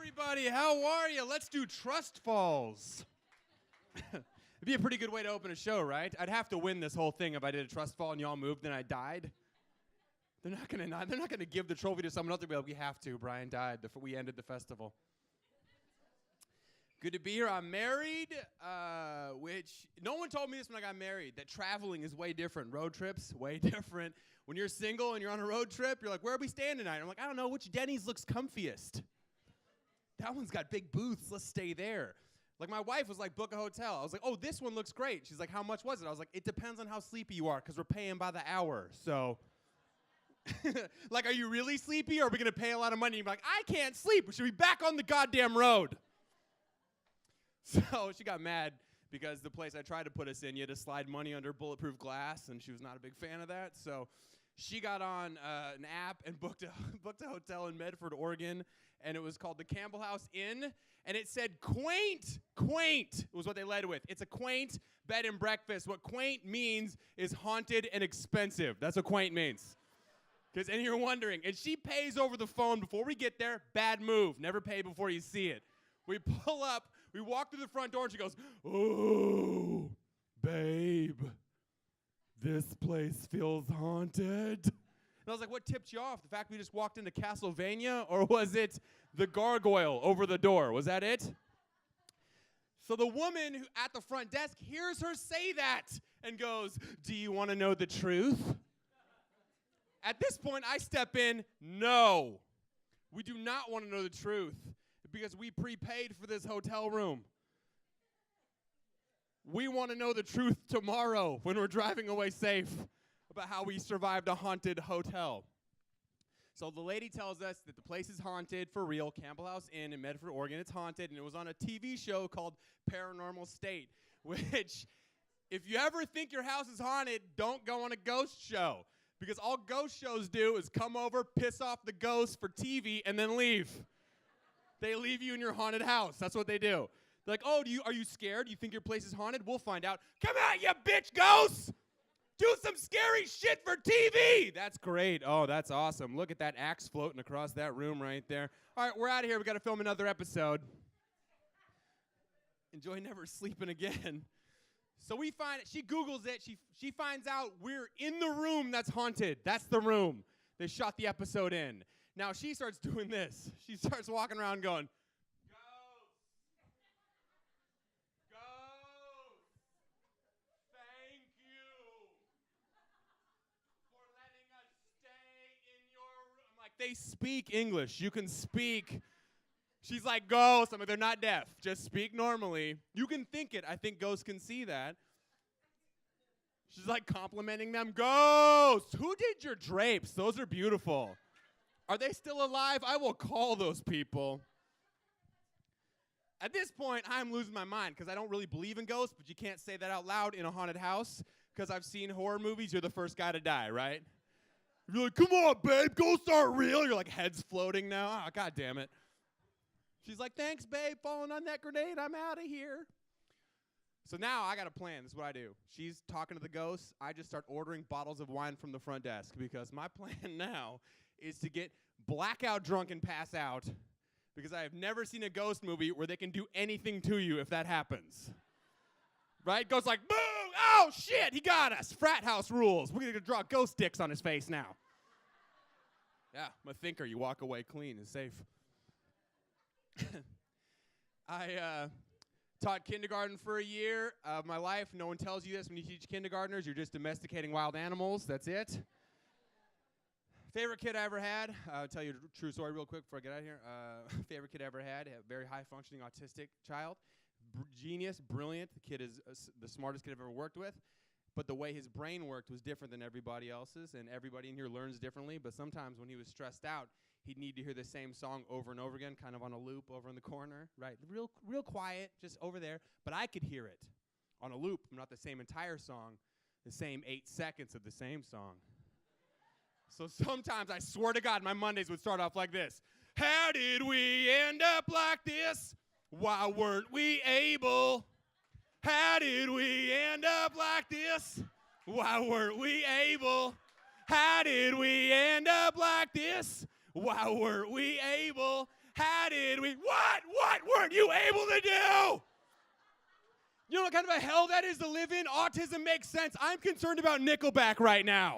everybody. How are you? Let's do trust falls. It'd be a pretty good way to open a show, right? I'd have to win this whole thing if I did a trust fall and y'all moved and I died. They're not gonna give the trophy to someone else. They'll be like, we have to. Brian died. We ended the festival. Good to be here. I'm married, which no one told me this when I got married, that traveling is way different. Road trips, way different. When you're single and you're on a road trip, you're like, where are we staying tonight? I'm like, I don't know. Which Denny's looks comfiest? That one's got big booths. Let's stay there. Like, my wife was like, book a hotel. I was like, oh, this one looks great. She's like, how much was it? I was like, it depends on how sleepy you are because we're paying by the hour. So, like, are you really sleepy or are we going to pay a lot of money? You're like, I can't sleep. We should be back on the goddamn road. So she got mad because the place I tried to put us in, you had to slide money under bulletproof glass, and she was not a big fan of that. So she got on an app and booked a hotel in Medford, Oregon, and it was called the Campbell House Inn, and it said quaint was what they led with. It's a quaint bed and breakfast. What quaint means is haunted and expensive. That's what quaint means. And you're wondering, and she pays over the phone before we get there. Bad move. Never pay before you see it. We pull up. We walk through the front door, and she goes, oh, babe, this place feels haunted. And I was like, what tipped you off? The fact we just walked into Castlevania, or was it the gargoyle over the door? Was that it? So the woman who at the front desk hears her say that and goes, do you want to know the truth? At this point, I step in, no, we do not want to know the truth. Because we prepaid for this hotel room. We want to know the truth tomorrow when we're driving away safe about how we survived a haunted hotel. So the lady tells us that the place is haunted for real. Campbell House Inn in Medford, Oregon. It's haunted, and it was on a TV show called Paranormal State, which, if you ever think your house is haunted, don't go on a ghost show. Because all ghost shows do is come over, piss off the ghost for TV, and then leave. They leave you in your haunted house. That's what they do. They're like, oh, are you scared? You think your place is haunted? We'll find out. Come out, you bitch ghosts! Do some scary shit for TV! That's great. Oh, that's awesome. Look at that axe floating across that room right there. All right, we're out of here. We got to film another episode. Enjoy never sleeping again. So we find it. She Googles it. She finds out we're in the room that's haunted. That's the room they shot the episode in. Now she starts doing this. She starts walking around going, ghost, ghost, thank you for letting us stay in your room. I'm like, they speak English. You can speak. She's like, ghost. I'm like, they're not deaf. Just speak normally. You can think it. I think ghosts can see that. She's like complimenting them. Ghost, who did your drapes? Those are beautiful. Are they still alive? I will call those people. At this point, I'm losing my mind because I don't really believe in ghosts, but you can't say that out loud in a haunted house because I've seen horror movies. You're the first guy to die, right? You're like, come on, babe, ghosts aren't real. You're like, heads floating now. Oh, God damn it. She's like, thanks, babe, falling on that grenade. I'm out of here. So now I got a plan. This is what I do. She's talking to the ghosts. I just start ordering bottles of wine from the front desk because my plan now is to get blackout drunk and pass out because I have never seen a ghost movie where they can do anything to you if that happens. Right? Ghost like, boo! Oh, shit, he got us. Frat house rules. We're going to draw ghost dicks on his face now. Yeah, I'm a thinker. You walk away clean and safe. I taught kindergarten for a year of my life. No one tells you this when you teach kindergartners. You're just domesticating wild animals. That's it. Favorite kid I ever had, I'll tell you a true story real quick before I get out of here. Favorite kid I ever had, a very high-functioning autistic child. Genius, brilliant. The kid is the smartest kid I've ever worked with. But the way his brain worked was different than everybody else's, and everybody in here learns differently. But sometimes when he was stressed out, he'd need to hear the same song over and over again, kind of on a loop over in the corner, right? Real quiet, just over there. But I could hear it on a loop, not the same entire song, the same 8 seconds of the same song. So sometimes, I swear to God, my Mondays would start off like this. How did we end up like this? Why weren't we able? How did we end up like this? Why weren't we able? How did we end up like this? Why weren't we able? How did we? What weren't you able to do? You know what kind of a hell that is to live in? Autism makes sense. I'm concerned about Nickelback right now.